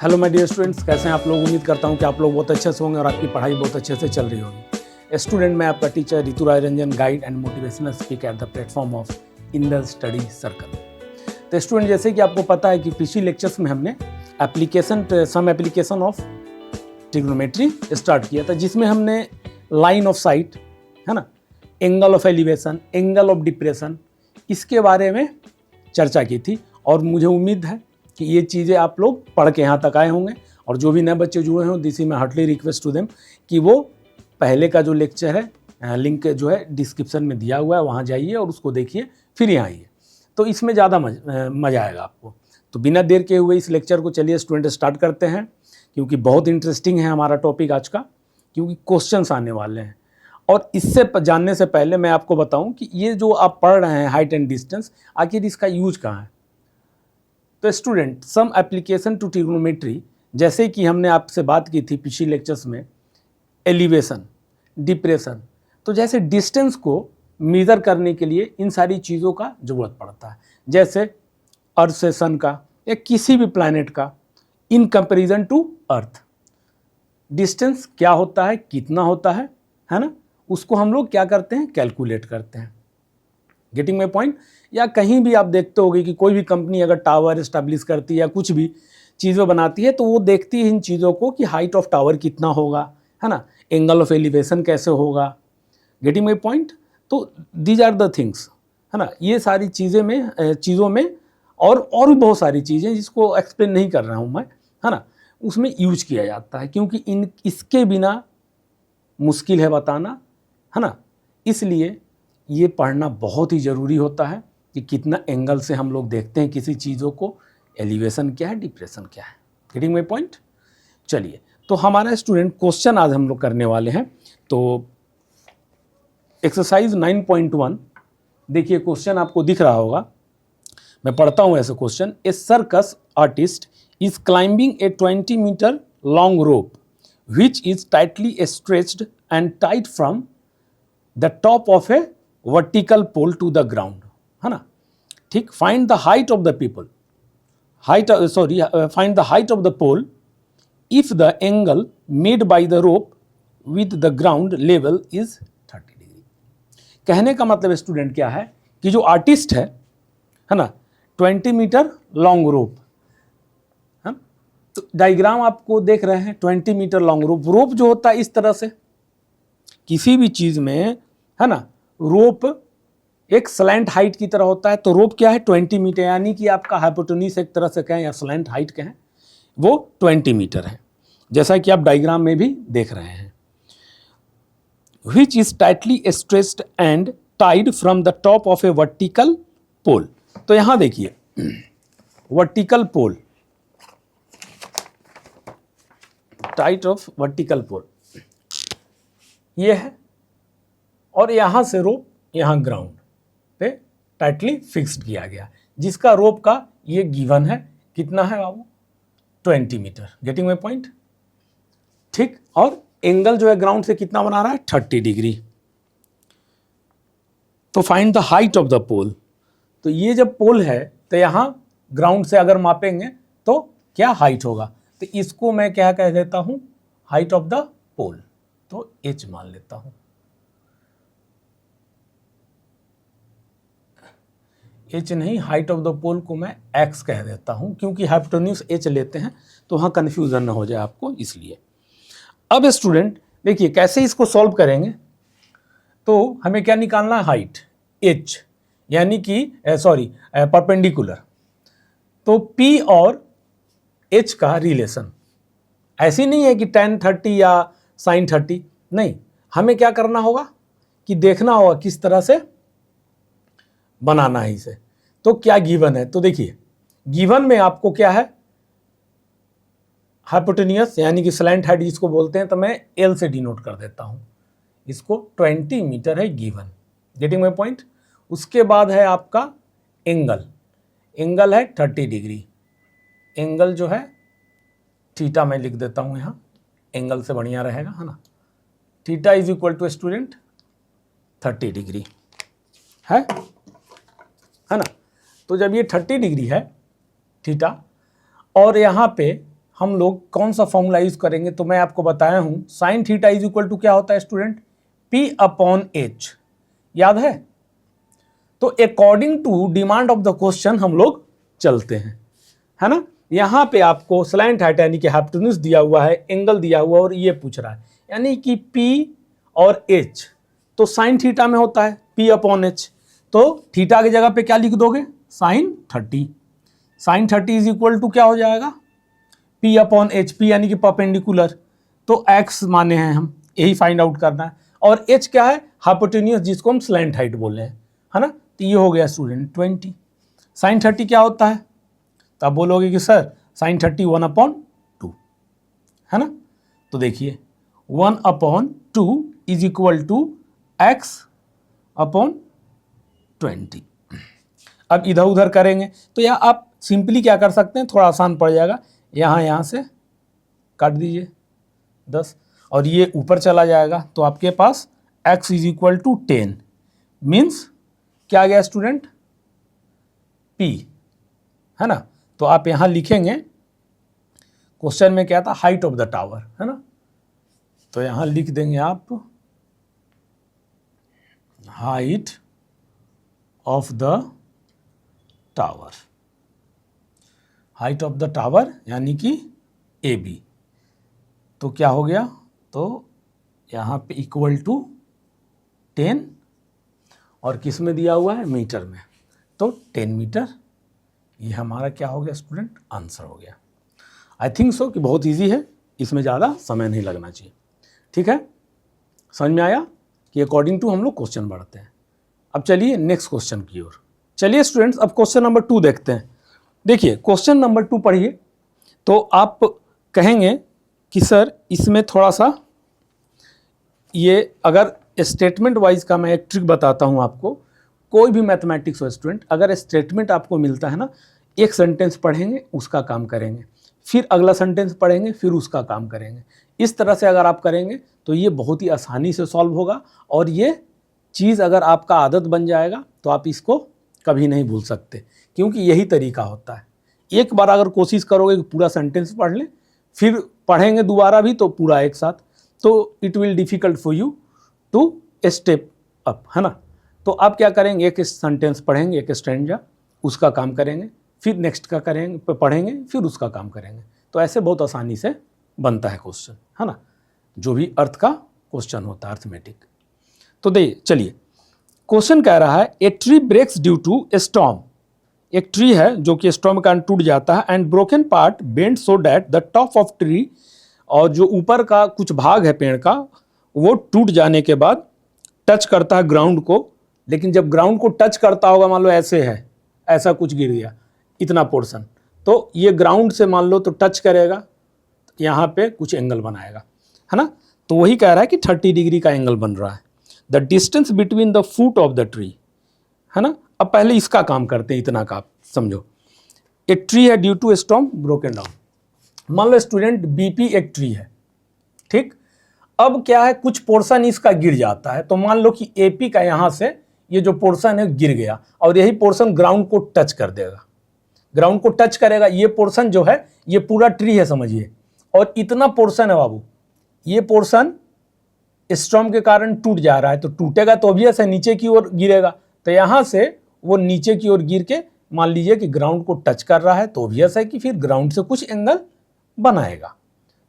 Hello my dear students, कैसे हैं आप लोग। उम्मीद करता हूं कि आप लोग बहुत अच्छे से होंगे और आपकी पढ़ाई बहुत अच्छे से चल रही होगी। स्टूडेंट, मैं आपका teacher Rituraj Ranjan, guide and motivational speaker at the platform of Indal study circle. तो स्टूडेंट, जैसे कि आपको पता है कि पिछली लेक्चर्स में हमने some application of trigonometry start किया था, जिसमें हमने लाइन ऑफ साइट, है ना, angle of elevation, angle of depression, इसके बारे में चर्चा की थी। और मुझे उम्मीद है कि ये चीज़ें आप लोग पढ़ के यहाँ तक आए होंगे। और जो भी नए बच्चे जुड़े हों, this is my heartly request to them कि वो पहले का जो लेक्चर है, लिंक जो है डिस्क्रिप्शन में दिया हुआ है, वहाँ जाइए और उसको देखिए, फिर यहाँ आइए, तो इसमें ज़्यादा मज़ा आएगा आपको। तो बिना देर के हुए इस लेक्चर को चलिए स्टूडेंट स्टार्ट करते हैं, क्योंकि बहुत इंटरेस्टिंग है हमारा टॉपिक आज का, क्योंकि क्वेश्चंस आने वाले हैं। और इससे जानने से पहले मैं आपको बताऊं कि ये जो आप पढ़ रहे हैं हाइट एंड डिस्टेंस, आखिर इसका यूज कहाँ है। तो student, some application to trigonometry, जैसे कि हमने आपसे बात की थी पिछले लेक्चर्स में, एलिवेशन, डिप्रेशन, तो जैसे डिस्टेंस को मेज़र करने के लिए इन सारी चीज़ों का ज़रूरत पड़ता है, जैसे अर्थ से सन का या किसी भी प्लैनेट का in comparison to earth distance क्या होता है, कितना होता है ना, उसको हम लोग क्या करते हैं, कैलकुलेट करते हैं। Getting my point. या कहीं भी आप देखते होगे कि कोई भी कंपनी अगर टावर एस्टैब्लिश करती है या कुछ भी चीज़ें बनाती है, तो वो देखती है इन चीज़ों को कि हाइट ऑफ टावर कितना होगा, है ना, एंगल ऑफ एलिवेशन कैसे होगा। Getting my point. तो दीज आर द थिंग्स, है ना, ये सारी चीज़ों में और भी बहुत सारी चीज़ें जिसको एक्सप्लेन नहीं कर रहा हूँ मैं, है ना, उसमें यूज किया जाता है, क्योंकि इसके बिना मुश्किल है बताना, है ना। इसलिए ये पढ़ना बहुत ही ज़रूरी होता है कि कितना एंगल से हम लोग देखते हैं किसी चीज़ों को, एलिवेशन क्या है, डिप्रेशन क्या है। Getting my point. चलिए, तो हमारा स्टूडेंट क्वेश्चन आज हम लोग करने वाले हैं। तो एक्सरसाइज 9.1 देखिए, क्वेश्चन आपको दिख रहा होगा, मैं पढ़ता हूँ ऐसे question. A circus artist is climbing a 20 metre long rope which is tightly stretched and tied from the top of a vertical pole to the ground, है ना, ठीक। find the height of the people, find the height of the pole if the angle made by the rope with the ground level is 30 degree. कहने का मतलब student क्या है कि जो आर्टिस्ट है ना, 20 मीटर लॉन्ग रोप, तो डायग्राम आपको देख रहे हैं, 20 मीटर लॉन्ग रोप। रोप जो होता है इस तरह से, किसी भी चीज में, है ना, रोप एक स्लैंट हाइट की तरह होता है। तो रोप क्या है, 20 मीटर, यानी कि आपका हाइपोटेन्यूज एक तरह से कहें या स्लैंट हाइट कहें, वो 20 मीटर है, जैसा कि आप डायग्राम में भी देख रहे हैं। Which is tightly stretched and tied from the top of a vertical pole. तो यहां देखिए, vertical pole, tight of vertical pole ये है, और यहां से रोप यहां ग्राउंड पे टाइटली फिक्स्ड किया गया, जिसका रोप का ये गिवन है, कितना है बाबू, 20 मीटर। गेटिंग माई पॉइंट, ठीक। और एंगल जो है ग्राउंड से कितना बना रहा है, 30 डिग्री। तो find the height of the pole. तो ये जब पोल है, तो यहां ग्राउंड से अगर मापेंगे तो क्या हाइट होगा, तो इसको मैं क्या कह देता हूं, हाइट ऑफ द पोल, तो h मान लेता हूं। h नहीं, हाइट ऑफ द पोल को मैं x कह देता हूं, क्योंकि हाइपोटेन्यूज h लेते हैं तो वहां कंफ्यूजन ना हो जाए आपको, इसलिए। अब स्टूडेंट देखिए कैसे इसको सॉल्व करेंगे। तो हमें क्या निकालना है, हाइट h, यानी कि परपेंडिकुलर। तो p और h का रिलेशन ऐसी नहीं है कि tan 30 या sin 30, नहीं, हमें क्या करना होगा कि देखना होगा किस तरह से बनाना है इसे। तो क्या गिवन है, तो देखिए गिवन में आपको क्या है, हाइपोटेन्यूज यानी कि स्लैंट हाइट जिसको बोलते हैं, तो मैं L से डिनोट कर देता हूं, इसको 20 मीटर है गिवन। Getting my point. उसके बाद है आपका एंगल, एंगल है 30 डिग्री, एंगल जो है थीटा मैं लिख देता हूं यहां, एंगल से बढ़िया रहेगा, है ना। Theta is equal to student 30 degree है ना। तो जब ये 30 डिग्री है थीटा, और यहाँ पे हम लोग कौन सा फॉर्मूला यूज करेंगे, तो मैं आपको बताया हूं sine theta is equal to क्या होता है स्टूडेंट, P अपॉन H, याद है। तो according to demand of the question हम लोग चलते हैं, है ना। यहां पे आपको स्लैंट हाइट यानी कि हाइपोटेन्यूज दिया हुआ है, एंगल दिया हुआ और ये पूछ रहा है, यानी कि P और H तो साइन थीटा में होता है P अपॉन H, तो थीटा की जगह पे क्या लिख दोगे, sine 30। Sine 30 is equal to क्या हो जाएगा, P अपॉन H, P यानी कि परपेंडिकुलर, तो X माने हैं हम, यही फाइंड आउट करना है, और H क्या है, हाइपोटेन्यूज जिसको हम स्लैंट हाइट बोल रहे हैं, है ना। तो ये हो गया स्टूडेंट 20। साइन 30 क्या होता है, तो आप बोलोगे कि सर साइन 30 1/2, है ना। तो देखिए 1/2 is equal to X upon 20। अब इधर उधर करेंगे तो या आप सिंपली क्या कर सकते हैं, थोड़ा आसान पड़ जाएगा, यहाँ से काट दीजिए 10 और ये ऊपर चला जाएगा, तो आपके पास x is equal to 10 means क्या आ गया स्टूडेंट, P, है ना। तो आप यहाँ लिखेंगे, क्वेश्चन में क्या था, हाइट ऑफ द टावर, है ना, तो यहाँ लिख देंगे आप height of the tower, height of the tower यानी कि AB, तो क्या हो गया, तो यहाँ पे इक्वल टू 10 और किस में दिया हुआ है, मीटर में, तो 10 मीटर। ये हमारा क्या हो गया स्टूडेंट, आंसर हो गया। आई थिंक सो कि बहुत इजी है, इसमें ज़्यादा समय नहीं लगना चाहिए, ठीक है। समझ में आया कि अकॉर्डिंग टू हम लोग क्वेश्चन बढ़ते हैं। अब चलिए नेक्स्ट क्वेश्चन की ओर। चलिए स्टूडेंट्स अब क्वेश्चन नंबर 2 देखते हैं। देखिए क्वेश्चन नंबर 2 पढ़िए, तो आप कहेंगे कि सर इसमें थोड़ा सा ये, अगर स्टेटमेंट वाइज का मैं एक ट्रिक बताता हूँ आपको। कोई भी मैथमेटिक्स हो स्टूडेंट, अगर स्टेटमेंट आपको मिलता है ना, एक सेंटेंस पढ़ेंगे उसका काम करेंगे, फिर अगला सेंटेंस पढ़ेंगे फिर उसका काम करेंगे। इस तरह से अगर आप करेंगे तो ये बहुत ही आसानी से सॉल्व होगा, और ये चीज़ अगर आपका आदत बन जाएगा तो आप इसको कभी नहीं भूल सकते, क्योंकि यही तरीका होता है। एक बार अगर कोशिश करोगे कि पूरा सेंटेंस पढ़ लें, फिर पढ़ेंगे दोबारा भी तो पूरा एक साथ, तो it will difficult for you to step up, है ना। तो आप क्या करेंगे, एक सेंटेंस पढ़ेंगे, एक स्टैंजा, उसका काम करेंगे, फिर नेक्स्ट का करेंगे, पढ़ेंगे, फिर उसका काम करेंगे। तो ऐसे बहुत आसानी से बनता है क्वेश्चन, है ना, जो भी अर्थ का क्वेश्चन होता है, अर्थमेटिक। तो चलिए क्वेश्चन कह रहा है, a tree breaks due to a storm. एक ट्री है जो कि स्टॉर्म के कारण टूट जाता है, and broken part bend so that the top of tree, और जो ऊपर का कुछ भाग है पेड़ का वो टूट जाने के बाद टच करता है ग्राउंड को। लेकिन जब ग्राउंड को टच करता होगा, मान लो ऐसे है, ऐसा कुछ गिर गया इतना पोर्शन, तो ये ग्राउंड से मान लो तो टच करेगा, यहाँ पे कुछ एंगल बनाएगा, है ना। तो वही कह रहा है कि 30 डिग्री का एंगल बन रहा है। The distance between the foot of the tree, है ना। अब पहले इसका काम करते हैं, इतना का आप समझो। एक ट्री है due to storm broken down. मान लो स्टूडेंट BP एक ट्री है, ठीक। अब क्या है, कुछ पोर्शन इसका गिर जाता है, तो मान लो कि AP का यहाँ से ये जो पोर्शन है गिर गया, और यही पोर्शन ग्राउंड को टच कर देगा, ग्राउंड को टच करेगा। ये पोर्शन जो है ये पूरा ट्री है समझिए, और इतना पोर्शन है बाबू, ये पोर्शन स्टॉर्म के कारण टूट जा रहा है, तो टूटेगा तो ऑब्वियस है नीचे की ओर गिरेगा, तो यहाँ से वो नीचे की ओर गिर के मान लीजिए कि ग्राउंड को टच कर रहा है, तो ऑब्वियस है कि फिर ग्राउंड से कुछ एंगल बनाएगा।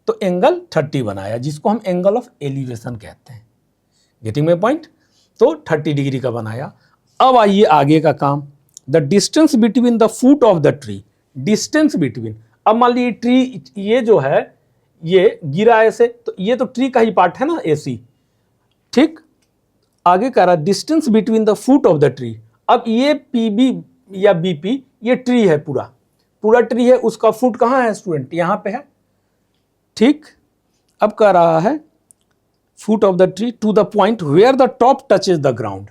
तो एंगल 30 बनाया, जिसको हम एंगल ऑफ एलिवेशन कहते हैं। Getting my point. तो 30 डिग्री का बनाया। अब आइए आगे का काम, the distance between the foot of the tree. Distance between, अब मान लीजिए ट्री ये जो है ये गिरा ऐसे, तो ये तो ट्री का ही पार्ट है ना AC, ठीक। आगे कह रहा distance between the foot of the tree. अब ये PB या BP ये ट्री है, पूरा पूरा ट्री है, उसका फुट कहाँ है स्टूडेंट, यहाँ पे है, ठीक। अब कह रहा है foot of the tree to the point where the top touches the ground,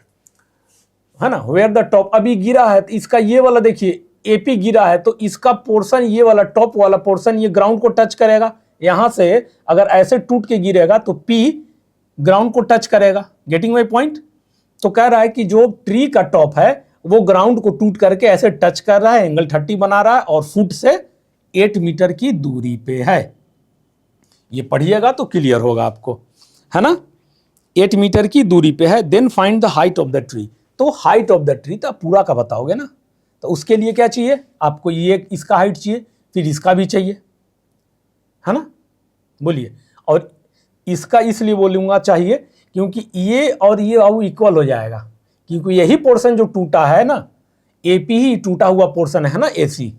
है ना, वेयर द टॉप। अभी गिरा है तो इसका ये वाला देखिए AP गिरा है, तो इसका पोर्शन ये वाला टॉप वाला पोर्शन ये ग्राउंड को टच करेगा। यहां से अगर ऐसे टूट के गिरेगा तो P ग्राउंड को टच करेगा। Getting my point. तो कह रहा है कि जो ट्री का टॉप है वो ग्राउंड को टूट करके ऐसे टच कर रहा है, एंगल 30 बना रहा है, और फुट से 8 मीटर की दूरी पे है। ये पढ़िएगा तो क्लियर होगा आपको, है ना। 8 मीटर की दूरी पे है। Then find the height of the tree. तो हाइट ऑफ द ट्री तो पूरा का बताओगे ना, तो उसके लिए क्या चाहिए आपको, ये इसका हाइट चाहिए, फिर इसका भी चाहिए, है ना। बोलिए। और इसका इसलिए बोलूँगा चाहिए क्योंकि ये और ये अब इक्वल हो जाएगा, क्योंकि यही पोर्शन जो टूटा है ना, एपी ही टूटा हुआ पोर्शन है ना एसी।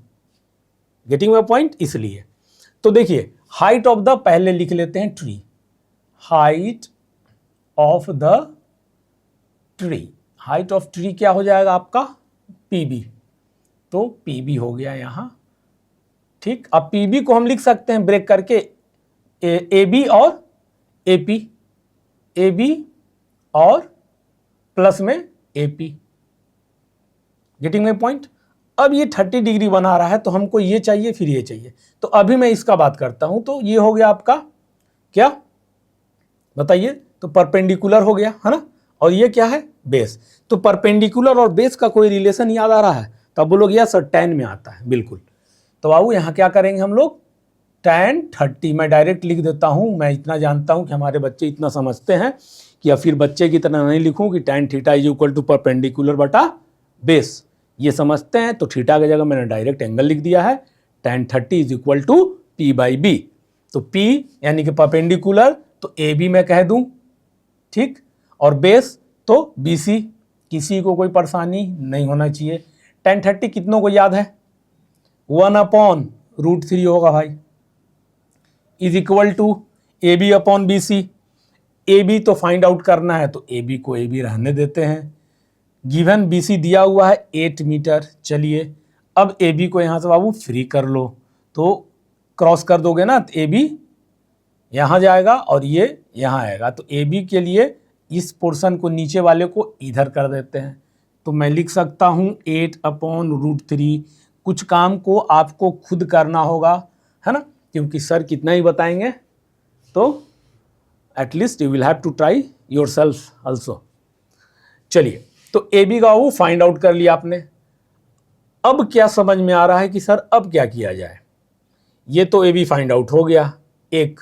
Getting my point. इसलिए तो देखिए हाइट ऑफ द, पहले लिख लेते हैं tree, height of the tree. Height of tree क्या हो जाएगा आपका, पीबी। तो पीबी हो गया यहां, ठीक। अब पीबी को हम लिख सकते हैं ब्रेक करके ए बी और एपी, ए बी और प्लस में एपी। Getting my point. अब ये 30 डिग्री बना रहा है तो हमको ये चाहिए फिर ये चाहिए, तो अभी मैं इसका बात करता हूं। तो ये हो गया आपका क्या बताइए, तो परपेंडिकुलर हो गया, है ना। और ये क्या है, बेस। तो परपेंडिकुलर और बेस का कोई रिलेशन याद आ रहा है, तो अब बोलोगे यार सर tan में आता है, बिल्कुल। तो बाबू यहाँ क्या करेंगे हम लोग, tan 30। मैं डायरेक्ट लिख देता हूँ, मैं इतना जानता हूँ कि हमारे बच्चे इतना समझते हैं कि या फिर बच्चे की तरह नहीं लिखूँ कि tan theta is equal to perpendicular बटा बेस। ये समझते हैं, तो थीटा की जगह मैंने डायरेक्ट एंगल लिख दिया है, tan 30 is equal to P by B. तो P यानी कि परपेंडिकुलर, तो ए बी मैं कह दूं, ठीक। और बेस तो BC। किसी को कोई परेशानी नहीं होना चाहिए। tan 30 कितनों को याद है, 1/√3 होगा भाई, is equal to AB upon BC। AB तो फाइंड आउट करना है, तो AB को AB रहने देते हैं। गिवन BC दिया हुआ है 8 मीटर। चलिए अब AB को यहाँ से बाबू फ्री कर लो, तो क्रॉस कर दोगे ना, तो AB यहाँ जाएगा और ये यहाँ आएगा। तो AB के लिए इस पोर्शन को, नीचे वाले को इधर कर देते हैं। तो मैं लिख सकता हूँ 8/√3। कुछ काम को आपको खुद करना होगा, है ना, क्योंकि सर कितना ही बताएंगे, तो at least you will have to try yourself also. चलिए, तो AB का वो फाइंड आउट कर लिया आपने। अब क्या समझ में आ रहा है कि सर अब क्या किया जाए। ये तो AB फाइंड आउट हो गया एक,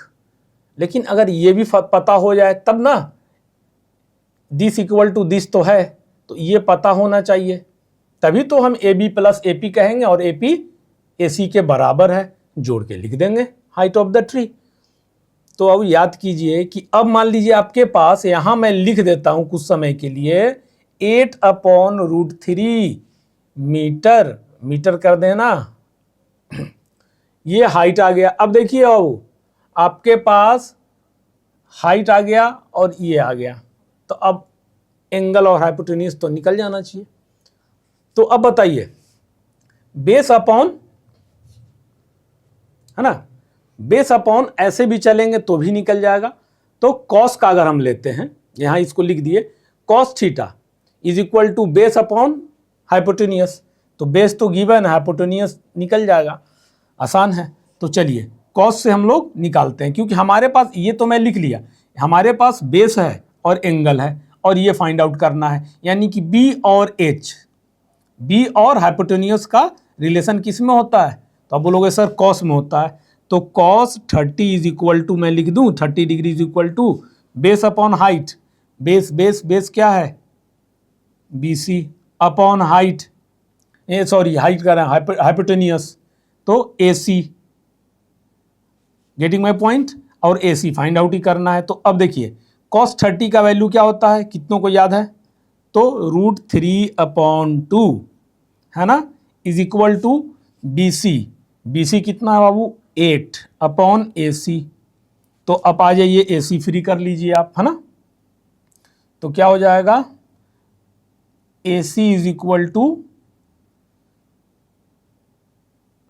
लेकिन अगर ये भी पता हो जाए तब ना, दिस इक्वल टू दिस तो है, तो ये पता होना चाहिए, तभी तो हम AB प्लस AP कहेंगे और AP AC के बराबर है, जोड़ के लिख देंगे हाइट ऑफ द ट्री। तो अब याद कीजिए कि अब मान लीजिए आपके पास, यहां मैं लिख देता हूं कुछ समय के लिए 8/√3 मीटर, मीटर कर देना, ये हाइट आ गया। अब देखिए अब आपके पास हाइट आ गया और ये आ गया, तो अब एंगल और हाइपोटेन्यूज तो निकल जाना चाहिए। तो अब बताइए, बेस अपॉन, है ना, बेस अपॉन ऐसे भी चलेंगे तो भी निकल जाएगा। तो कॉस का अगर हम लेते हैं, यहां इसको लिख दिए, cos theta is equal to base upon hypotenuse. तो बेस तो गिवन है, हाइपोटेनियस निकल जाएगा, आसान है। तो चलिए कॉस से हम लोग निकालते हैं, क्योंकि हमारे पास ये तो मैं लिख लिया, हमारे पास बेस है और एंगल है और ये फाइंड आउट करना है, यानी कि बी और एच, बी और हाइपोटेनियस का रिलेशन किस में होता है, तो आप बोलोगे सर कॉस में होता है। तो कॉस 30 इज इक्वल टू, मैं लिख दूं 30 degree is equal to base upon height, base base base क्या है BC upon height, sorry height कर रहे हैं हाइपोटेनियस, तो AC। Getting my point. और AC फाइंड आउट ही करना है। तो अब देखिए cos 30 का वैल्यू क्या होता है, कितनों को याद है, तो √3/2, है ना, is equal to BC। BC कितना है बाबू, 8/AC। तो अब आ जाइए AC फ्री कर लीजिए आप, है ना। तो क्या हो जाएगा, AC इज इक्वल टू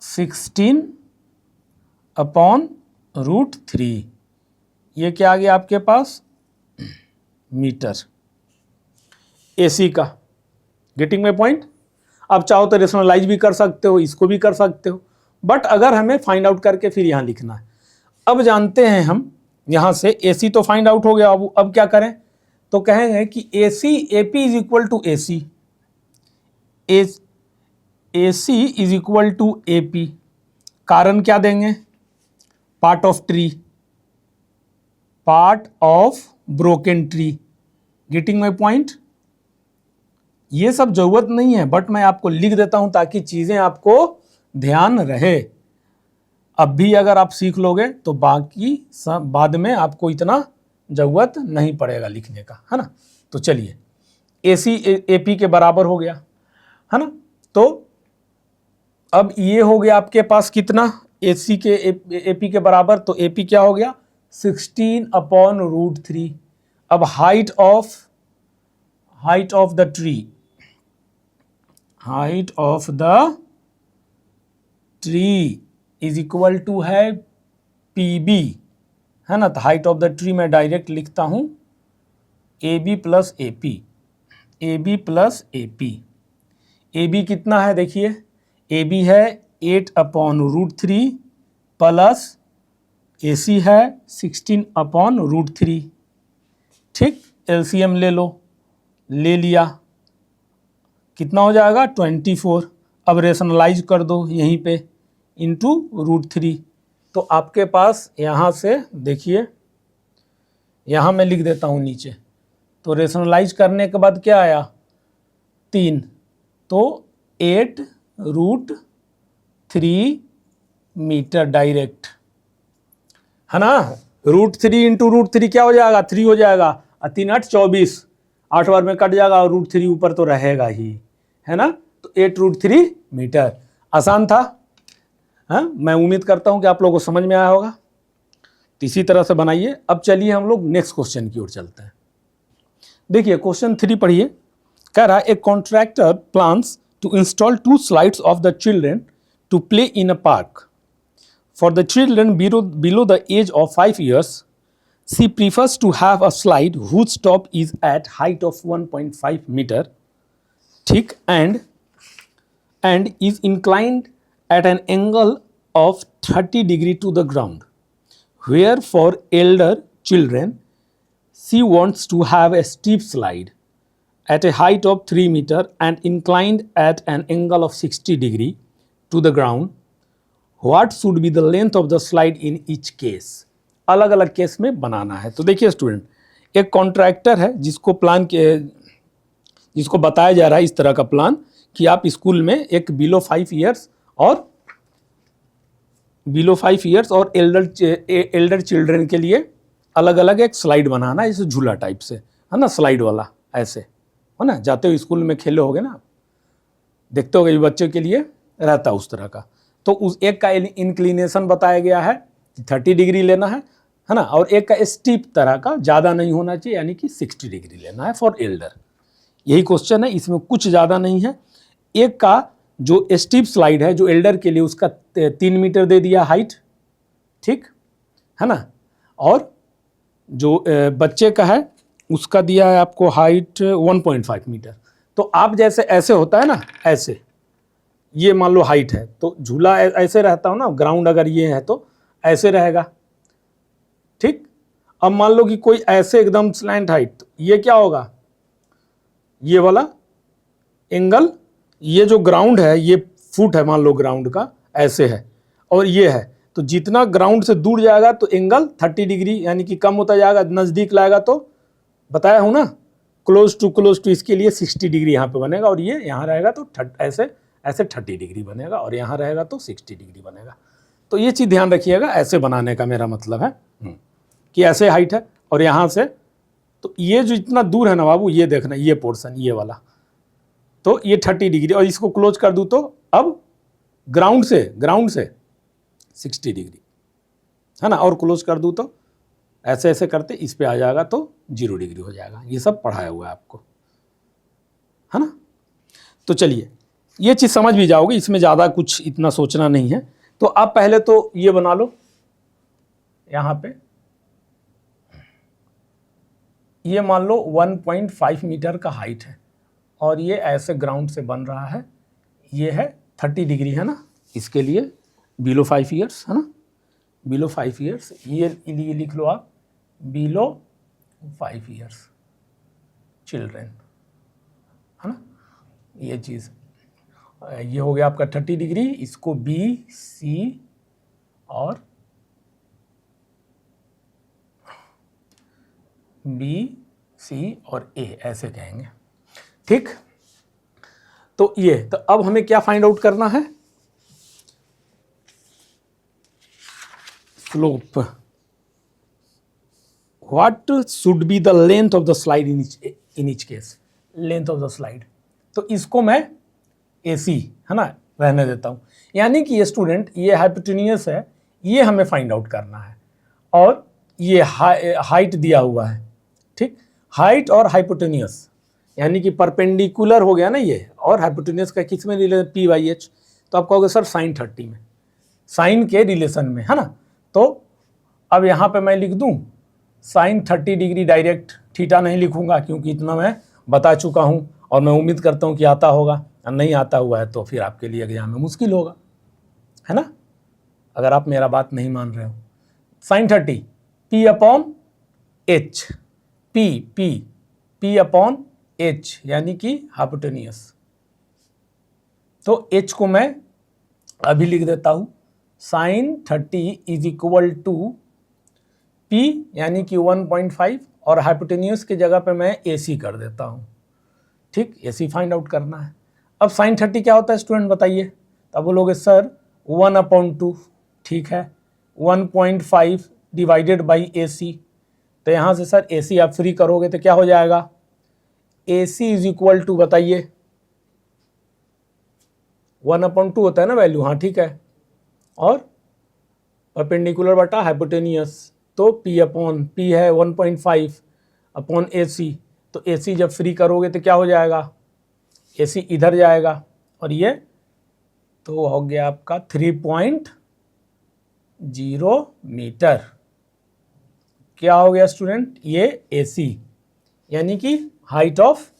16/√3। ये क्या आ गया आपके पास, मीटर AC का। Getting my point. अब चाहो तो रेशनलाइज भी कर सकते हो, इसको भी कर सकते हो, बट अगर हमें फाइंड आउट करके फिर यहाँ लिखना है। अब जानते हैं हम यहाँ से AC तो फाइंड आउट हो गया। अब क्या करें, तो कहेंगे कि AP is equal to AC, AC is equal to AP। कारण क्या देंगे? Part of tree, part of broken tree. Getting my point? ये सब जरूरत नहीं है, बट मैं आपको लिख देता हूं ताकि चीजें आपको ध्यान रहे। अब भी अगर आप सीख लोगे तो बाकी सब बाद में आपको इतना जरूरत नहीं पड़ेगा लिखने का, है ना। तो चलिए, AC AP के बराबर हो गया, है ना। तो अब ये हो गया आपके पास कितना, AC के AP के बराबर, तो AP क्या हो गया 16/√3। अब height of the tree, height of the tree is equal to है PB, है ना। तो हाइट ऑफ द ट्री मैं डायरेक्ट लिखता हूं AB plus AP, AB plus AP। AB कितना है देखिए, AB है 8/√3 प्लस AC है 16/√3। ठीक, LCM ले लो, ले लिया, कितना हो जाएगा 24। अब रेशनलाइज कर दो यहीं पे इंटू √3। तो आपके पास यहाँ से देखिए, यहाँ मैं लिख देता हूँ नीचे, तो रेशनलाइज करने के बाद क्या आया 3, तो 8√3 मीटर डायरेक्ट, है ना। √3 इंटू √3 क्या हो जाएगा 3 हो जाएगा, 3 8 24, 8 बार में कट जाएगा और √3 ऊपर तो रहेगा ही, है ना। तो 8√3 मीटर। आसान था, हाँ। मैं उम्मीद करता हूं कि आप लोगों को समझ में आया होगा। तो इसी तरह से बनाइए। अब चलिए हम लोग नेक्स्ट क्वेश्चन की ओर चलते हैं। देखिए क्वेश्चन 3 पढ़िए। कह रहा है a contractor plans to install 2 slides of the children to play in a park for the children below the age of 5 years. She prefers to have a slide whose top is at height of 1.5 meter, thick and is inclined at an angle of 30 degree to the ground. Where for elder children, she wants to have a steep slide at a height of 3 meter and inclined at an angle of 60 degree to the ground. What should be the length of the slide in each case? अलग अलग case में बनाना है। तो देखिए student, एक contractor है जिसको जिसको बताया जा रहा है इस तरह का प्लान कि आप स्कूल में एक बिलो 5 इयर्स और एल्डर चिल्ड्रन के लिए अलग अलग एक स्लाइड बनाना है, जैसे झूला टाइप से, है ना, स्लाइड वाला ऐसे, है ना। जाते हो स्कूल में खेले होगे ना, देखते होगे बच्चों के लिए रहता उस तरह का। तो उस एक का इंक्लिनेशन बताया गया है 30 डिग्री लेना है ना, और एक का स्टीप तरह का, ज़्यादा नहीं होना चाहिए, यानी कि 60 डिग्री लेना है फॉर एल्डर। यही क्वेश्चन है, इसमें कुछ ज़्यादा नहीं है। एक का जो स्टीप स्लाइड है जो एल्डर के लिए, उसका 3 मीटर दे दिया हाइट, ठीक है ना। और जो बच्चे का है उसका दिया है आपको हाइट 1.5 मीटर। तो आप जैसे ऐसे होता है ना, ऐसे ये मान लो हाइट है, तो झूला ऐसे रहता हो ना, ग्राउंड अगर ये है तो ऐसे रहेगा, ठीक। अब मान लो कि कोई ऐसे एकदम स्लैंट हाइट, तो ये क्या होगा, ये वाला एंगल, ये जो ग्राउंड है ये फुट है मान लो ग्राउंड का, ऐसे है, और ये है, तो जितना ग्राउंड से दूर जाएगा तो एंगल 30 डिग्री यानी कि कम होता जाएगा, नज़दीक लाएगा तो बताया हूँ ना, क्लोज टू इसके लिए 60 डिग्री यहाँ पे बनेगा, और ये यहाँ रहेगा तो ऐसे 30 डिग्री बनेगा, और यहाँ रहेगा तो 60 डिग्री बनेगा। तो ये चीज़ ध्यान रखिएगा, ऐसे बनाने का मेरा मतलब है कि ऐसे हाइट है और यहाँ से, तो ये जो इतना दूर है ना बाबू, ये देखना, ये पोर्शन ये वाला, तो ये 30 डिग्री, और इसको क्लोज कर दूँ तो अब ग्राउंड से 60 डिग्री, है ना, और क्लोज कर दूँ तो ऐसे ऐसे करते इस पे आ जाएगा तो 0 डिग्री हो जाएगा। ये सब पढ़ाया हुआ है आपको, है ना। तो चलिए, ये चीज़ समझ भी जाओगे, इसमें ज़्यादा कुछ इतना सोचना नहीं है। तो आप पहले तो ये बना लो, यहाँ पे ये मान लो 1.5 मीटर का हाइट है, और ये ऐसे ग्राउंड से बन रहा है, ये है 30 डिग्री, है ना, इसके लिए बिलो 5 इयर्स, है ना, बिलो 5 इयर्स, ये लिख लो आप, बिलो 5 इयर्स चिल्ड्रेन, है ना। ये चीज़, ये हो गया आपका 30 डिग्री, इसको BC और बी, सी और ए ऐसे कहेंगे, ठीक। तो ये, तो अब हमें क्या फाइंड आउट करना है, slope. What should be the length of the slide in each case, length of the slide. तो इसको मैं AC है ना रहने देता हूं, यानी कि ये स्टूडेंट, ये हाइपोटेन्यूस है, ये हमें फाइंड आउट करना है, और ये हाइट दिया हुआ है, ठीक। हाइट और हाइपोटेन्यूस यानी कि परपेंडिकुलर हो गया ना ये, और हाइपोटेन्यूस का किस में रिलेशन, P/H। तो आप कहोगे सर sin 30 में, साइन के रिलेशन में, है ना। तो अब यहाँ पे मैं लिख दूं sin 30 डिग्री, डायरेक्ट थीटा नहीं लिखूंगा क्योंकि इतना मैं बता चुका हूं, और मैं उम्मीद करता हूं कि आता होगा, और नहीं आता हुआ है तो फिर आपके लिए एग्जाम में मुश्किल होगा, है ना, अगर आप मेरा बात नहीं मान रहे हो। sin 30 P/H, P/H यानी कि हाइपोटेन्यूस। तो H को मैं अभी लिख देता हूं, sin 30 is equal to P यानी कि 1.5, और हाइपोटेन्यूस की जगह पे मैं AC कर देता हूं, ठीक। AC फाइंड आउट करना है। अब sin 30 क्या होता है स्टूडेंट बताइए, तो आप बोलोगे सर 1/2, ठीक है, 1.5 डिवाइडेड बाई AC। तो यहाँ से सर AC आप फ्री करोगे तो क्या हो जाएगा, AC इज इक्वल टू, बताइए 1/2 होता है ना वैल्यू, हाँ ठीक है, और परपेंडिकुलर बटा हाइपोटेन्यूस, तो P है 1.5 अपॉन AC। तो AC जब फ्री करोगे तो क्या हो जाएगा, AC इधर जाएगा, और ये तो हो गया आपका 3.0 मीटर। क्या हो गया स्टूडेंट, ये AC यानी कि height of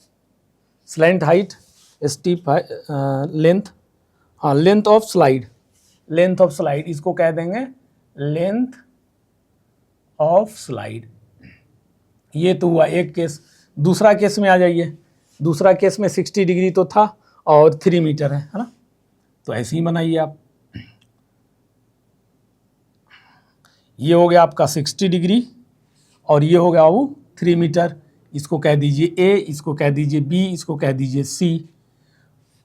slant height, steep length, हाँ length of slide, length of slide इसको कह देंगे लेंथ ऑफ स्लाइड। ये तो हुआ एक केस। दूसरा केस में आ जाइए, दूसरा केस में 60 डिग्री तो था और 3 मीटर है ना, तो ऐसे ही बनाइए आप। ये हो गया आपका 60 डिग्री और ये हो गया वो 3 मीटर। इसको कह दीजिए A, इसको कह दीजिए B, इसको कह दीजिए C।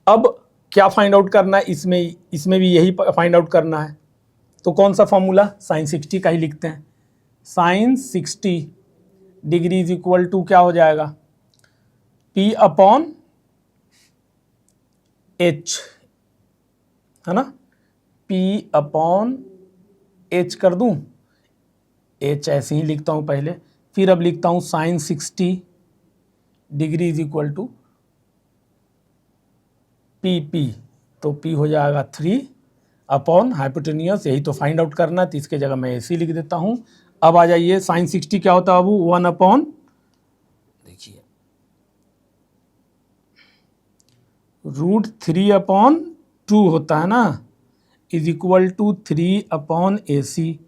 अब क्या फाइंड आउट करना है, इसमें भी यही फाइंड आउट करना है। तो कौन सा फॉर्मूला, sin 60 का ही लिखते हैं। sin 60 degree is equal to क्या हो जाएगा, P/H, है ना, P/H कर दूं, H ऐसे ही लिखता हूं पहले, फिर अब लिखता हूं sin 60 degree is equal to PP, तो P हो जाएगा 3 अपॉन हाइपोटेन्यूस, यही तो फाइंड आउट करना है, तो इसके जगह मैं AC लिख देता हूं। अब आ जाइए sin 60 क्या होता है बाबू, 1 अपॉन, देखिए √3/2 होता है ना, is equal to 3 upon AC।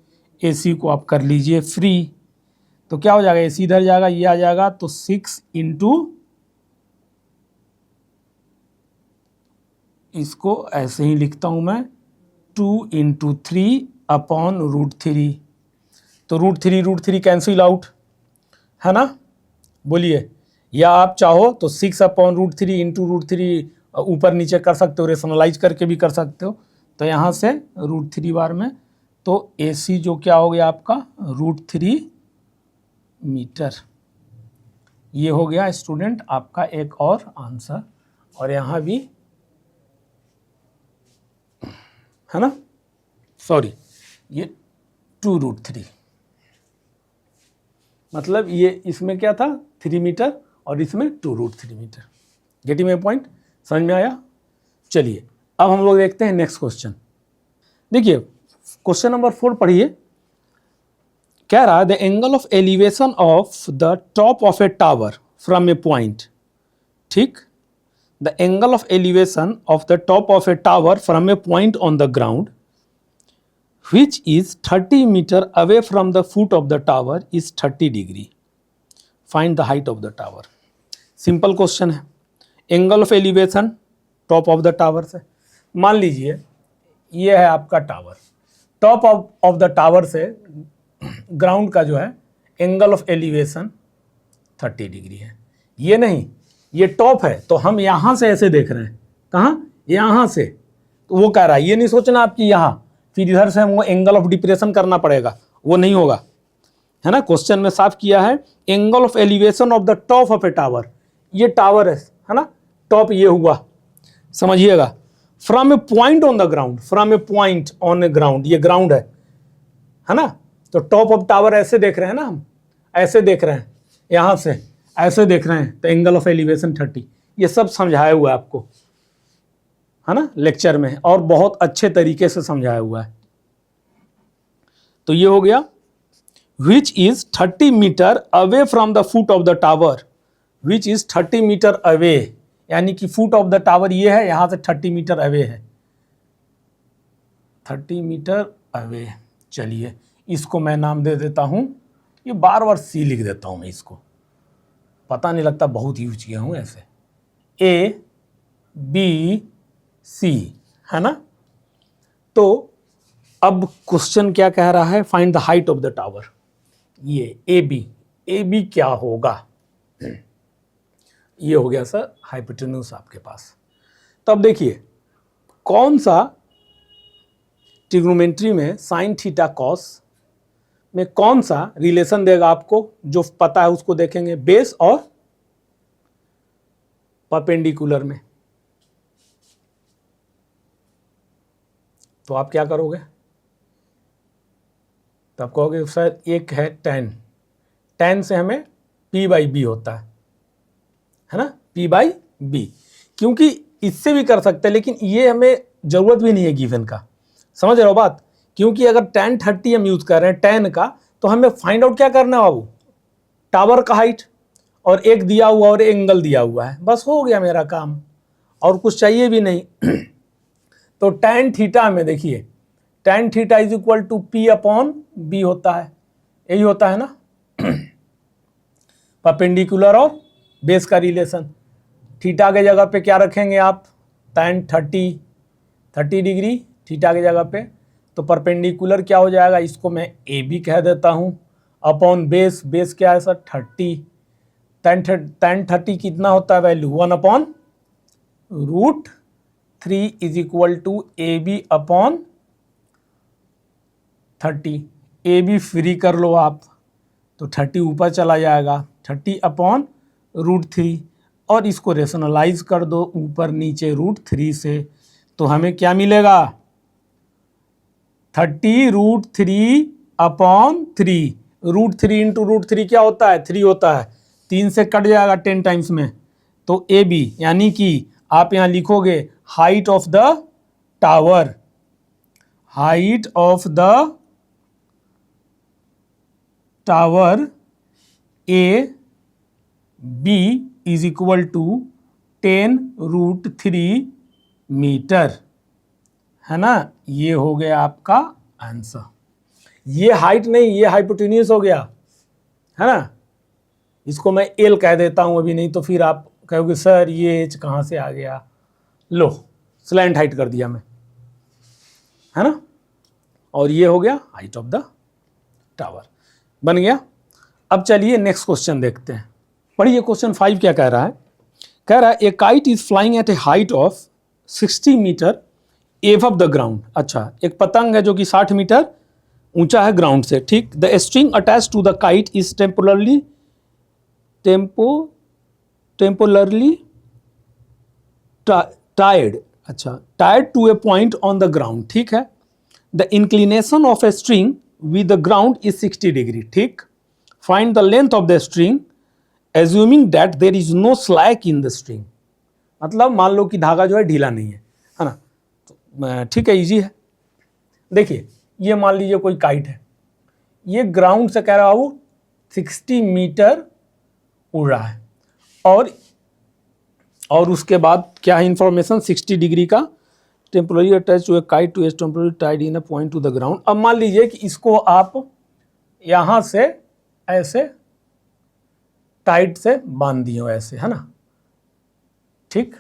AC को आप कर लीजिए फ्री, तो क्या हो जाएगा, AC इधर जाएगा, ये आ जाएगा, तो 6 इंटू, इसको ऐसे ही लिखता हूं मैं, 2 इंटू 3 अपॉन √3। तो √3 कैंसिल आउट, है ना, बोलिए। या आप चाहो तो 6 अपॉन √3 इंटू √3 ऊपर नीचे कर सकते हो, रेशनलाइज करके भी कर सकते हो। तो यहाँ से √3 बार में, तो AC जो क्या हो गया आपका √3 मीटर। ये हो गया स्टूडेंट आपका एक और आंसर, और यहाँ भी, है ना, सॉरी ये 2√3, मतलब ये इसमें क्या था 3 मीटर और इसमें 2√3 मीटर। गेटिंग माय पॉइंट, समझ में आया। चलिए अब हम लोग देखते हैं नेक्स्ट क्वेश्चन। देखिए क्वेश्चन नंबर 4 पढ़िए। कह रहा है the angle of elevation of the top of a tower from a point, ठीक, the angle of elevation of the top of a tower from a point on the ground which is 30 meter away from the foot of the tower is 30 degree. Find the height of the tower. Simple question है। Angle of elevation top of the tower से, मान लीजिए ये है आपका tower, top of the tower से ground का जो है एंगल ऑफ एलिवेशन 30 डिग्री है। ये नहीं, ये टॉप है तो हम यहां से ऐसे देख रहे हैं, कहाँ, यहां से। तो वो कह रहा है, ये नहीं सोचना आपकी यहां फिर इधर से हमको एंगल ऑफ डिप्रेशन करना पड़ेगा, वो नहीं होगा, है ना। क्वेश्चन में साफ किया है angle of elevation of the top of a tower. ये टावर है ना, टॉप ये हुआ, समझिएगा। From a point on the ground, from a point on A ground, ये ग्राउंड है ना। तो टॉप ऑफ टावर ऐसे देख रहे हैं ना, हम ऐसे देख रहे हैं, यहां से ऐसे देख रहे हैं, तो एंगल ऑफ एलिवेशन 30। ये सब समझाया हुआ है आपको, है ना, लेक्चर में, और बहुत अच्छे तरीके से समझाया हुआ है। तो ये हो गया which is 30 metre away from the foot of the tower, which is 30 metre away, यानी कि फुट ऑफ द टावर ये है, यहां से 30 मीटर अवे है, 30 मीटर अवे। चलिए इसको मैं नाम दे देता हूं, ये बार बार सी लिख देता हूं मैं, इसको पता नहीं लगता बहुत यूज किया हूं ऐसे, ए बी सी, है ना। तो अब क्वेश्चन क्या कह रहा है, find the height of the tower. ये ए बी क्या होगा, ये हो गया सर हाइपोटेन्यूज आपके पास। तो अब देखिए कौन सा ट्रिग्नोमेट्री में साइन थीटा कॉस में कौन सा रिलेशन देगा आपको, जो पता है उसको देखेंगे, बेस और परपेंडिकुलर में। तो आप क्या करोगे, तो आप कहोगे सर एक है tan से हमें p/b होता है ना, p/b, क्योंकि इससे भी कर सकते हैं, लेकिन ये हमें जरूरत भी नहीं है गिवन का, समझ रहे हो बात। क्योंकि अगर tan 30 हम यूज कर रहे हैं tan का, तो हमें फाइंड आउट क्या करना है बाबू, टावर का हाइट, और एक दिया हुआ और एंगल दिया हुआ है, बस हो गया मेरा काम, और कुछ चाहिए भी नहीं। तो tan थीटा में देखिए, tan theta is equal to p/b होता है, यही होता है ना, परपेंडिकुलर और बेस का रिलेशन। थीटा के जगह पे क्या रखेंगे आप, tan 30 डिग्री थीटा की जगह पे, तो परपेंडिकुलर क्या हो जाएगा, इसको मैं ए बी कह देता हूँ, अपॉन बेस क्या है सर 30, tan 30 कितना होता है value, 1/√3 is equal to A B upon 30। A B free कर लो आप, तो 30 ऊपर चला जाएगा, 30/√3, और इसको रेशनलाइज कर दो ऊपर नीचे √3 से, तो हमें क्या मिलेगा, 30√3/3, √3 इंटू √3 क्या होता है, 3 होता है, 3 से कट जाएगा 10 टाइम्स में, तो ए बी, यानी कि आप यहाँ लिखोगे height of the tower, height of the tower A B is equal to 10√3 metre, है ना। ये हो गया आपका आंसर। ये हाइट नहीं, ये हाइपोटेन्यूज हो गया, है ना। इसको मैं एल कह देता हूं अभी, नहीं तो फिर आप कहोगे सर ये एच कहाँ से आ गया। लो स्लैंट हाइट कर दिया मैं, है ना, और ये हो गया हाइट ऑफ द टावर, बन गया। अब चलिए नेक्स्ट क्वेश्चन देखते हैं। पढ़िए क्वेश्चन 5 क्या कह रहा है, कह रहा है a kite is flying at a height of 60 metre above the ground. अच्छा, एक पतंग है जो कि 60 मीटर ऊंचा है ग्राउंड से, ठीक। The string attach to the kite is temporarily tied, अच्छा, tied to a point on the ground, ठीक है। The inclination of a string with the ground is 60 degree, ठीक। Find the length of the string assuming that there is no slack in the string. मतलब मान लो कि धागा जो है ढीला नहीं है ना, तो ठीक है, इजी है। देखिए ये मान लीजिए कोई काइट है, ये ग्राउंड से कह रहा है वो 60 मीटर उड़ रहा है, और उसके बाद क्या है इंफॉर्मेशन, 60 डिग्री का temporary attach to a kite to a temporary tied in a point to the ground. अब मान लीजिए कि इसको आप यहां से ऐसे टाइट से बांध दिए ऐसे, है ना, ठीक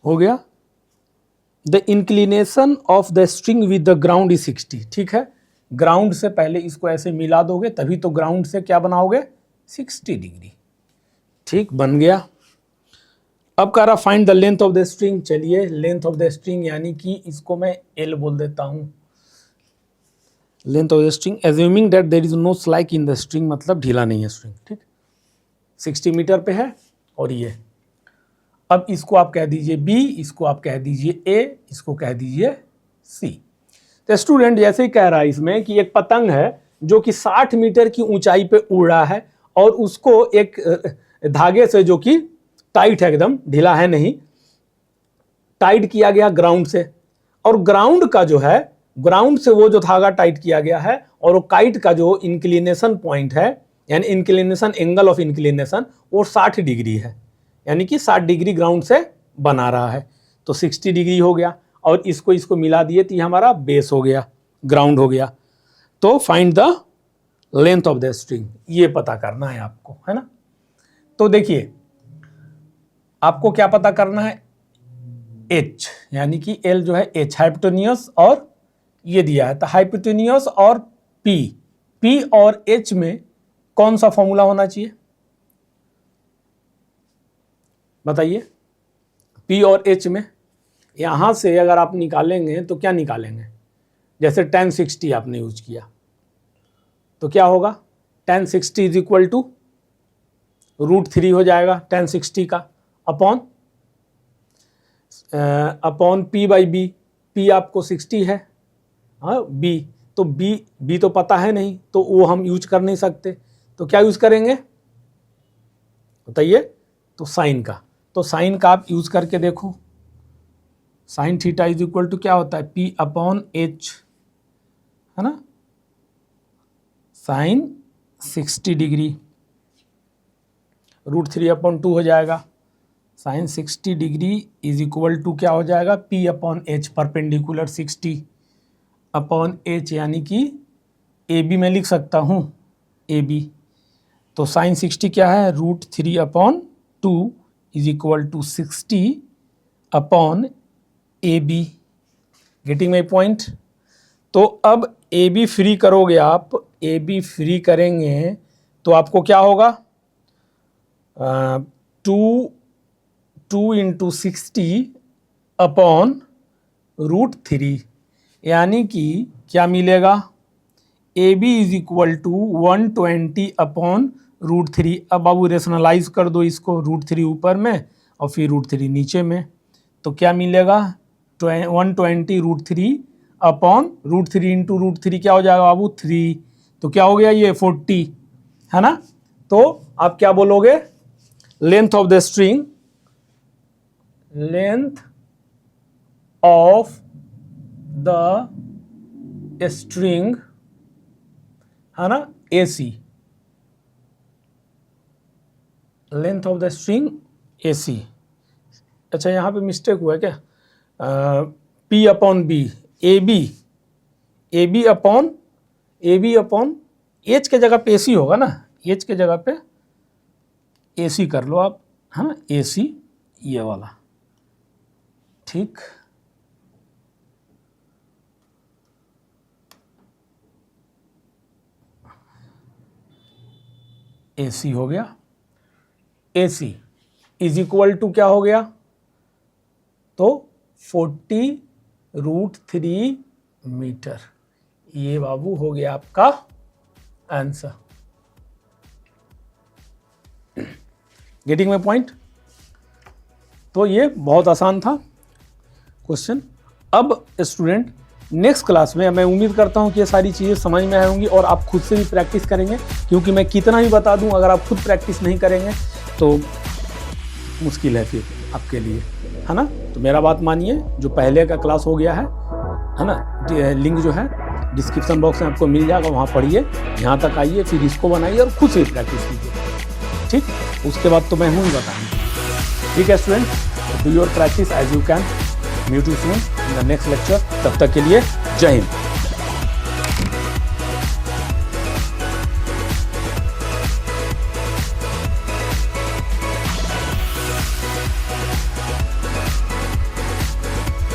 हो गया। The inclination of the string with the ground is 60। ठीक है, ग्राउंड से पहले इसको ऐसे मिला दोगे तभी तो ग्राउंड से क्या बनाओगे 60 डिग्री। ठीक, बन गया। अब कह रहा find the length of the string. चलिए लेंथ ऑफ द स्ट्रिंग यानी कि इसको मैं एल बोल देता हूं। Length of the string assuming that there is no slack in the string, मतलब ढीला नहीं है स्ट्रिंग। ठीक, 60 मीटर पे है और ये। अब इसको आप कह दीजिए बी, इसको आप कह दीजिए ए, इसको कह दीजिए सी। तो स्टूडेंट जैसे ही कह रहा है इसमें कि एक पतंग है जो कि 60 मीटर की ऊंचाई पे उड़ रहा है और उसको एक धागे से जो कि टाइट है, एकदम ढीला है नहीं, टाइट किया गया ग्राउंड से, और ग्राउंड का जो है, ग्राउंड से वो जो धागा टाइट किया गया है और वो काइट का जो इंक्लिनेशन पॉइंट है यानी इंक्लिनेशन एंगल ऑफ इंक्लिनेशन वो 60 डिग्री है, यानी कि 60 डिग्री ग्राउंड से बना रहा है। तो 60 डिग्री हो गया और इसको मिला दिए तो ये हमारा बेस हो गया, ग्राउंड हो गया। तो find the length of the string, ये पता करना है आपको, है ना। तो देखिए आपको क्या पता करना है, एच यानी कि एल जो है एच हाइपोटेन्यूस, और ये दिया है तो हाइपोटेन्यूस और पी और एच में कौन सा फॉर्मूला होना चाहिए बताइए। पी और एच में यहां से अगर आप निकालेंगे तो क्या निकालेंगे, जैसे tan 60 आपने यूज किया तो क्या होगा, tan 60 इज इक्वल टू √3 हो जाएगा tan 60 का upon P by B. P आपको 60 है, हाँ बी तो बी तो पता है नहीं तो वो हम यूज कर नहीं सकते, तो क्या यूज करेंगे बताइए, तो साइन का। तो साइन का आप यूज करके देखो, sine theta is equal to क्या होता है पी अपॉन एच, है ना, साइन 60 डिग्री √3/2 हो जाएगा। Sine 60 degree is equal to क्या हो जाएगा P upon H, perpendicular 60 upon H, यानी कि ए बी में लिख सकता हूँ ए बी। तो साइन 60 क्या है √3/2 is equal to 60 upon A B. Getting my point. तो अब ए बी फ्री करोगे आप, ए बी फ्री करेंगे तो आपको क्या होगा 2 इंटू 60 अपॉन √3, यानी कि क्या मिलेगा A B is equal to 120 upon √3। अब बाबू रेशनलाइज कर दो इसको, √3 ऊपर में और फिर √3 नीचे में, तो क्या मिलेगा 120 √3 अपॉन √3 इंटू √3 क्या हो जाएगा बाबू 3, तो क्या हो गया ये 40, है ना। तो आप क्या बोलोगे, length of the string, length of the string, है ना, AC, length of the string AC। अच्छा यहाँ पे मिस्टेक हुआ है क्या, P upon B, A B upon H के जगह पे AC होगा ना, एच के जगह पे AC कर लो आप, है ना, AC ये वाला, ठीक। AC हो गया, AC इज इक्वल टू क्या हो गया, तो 40 √3 मीटर। ये बाबू हो गया आपका आंसर। Getting my point. तो ये बहुत आसान था क्वेश्चन। अब स्टूडेंट नेक्स्ट क्लास में मैं उम्मीद करता हूँ कि ये सारी चीज़ें समझ में आएंगी और आप खुद से भी प्रैक्टिस करेंगे, क्योंकि मैं कितना भी बता दूँ अगर आप खुद प्रैक्टिस नहीं करेंगे तो मुश्किल है फिर आपके लिए, है ना। तो मेरा बात मानिए, जो पहले का क्लास हो गया है ना, लिंक जो है डिस्क्रिप्शन बॉक्स में आपको मिल जाएगा, वहाँ पढ़िए, यहाँ तक आइए, फिर इसको बनाइए और खुद से प्रैक्टिस कीजिए, ठीक। उसके बाद तो मैं हूँ ही बताऊँगा, ठीक है student. Do your practice as you can. Meet you soon in the next lecture. तब तक के लिए जय हिंद।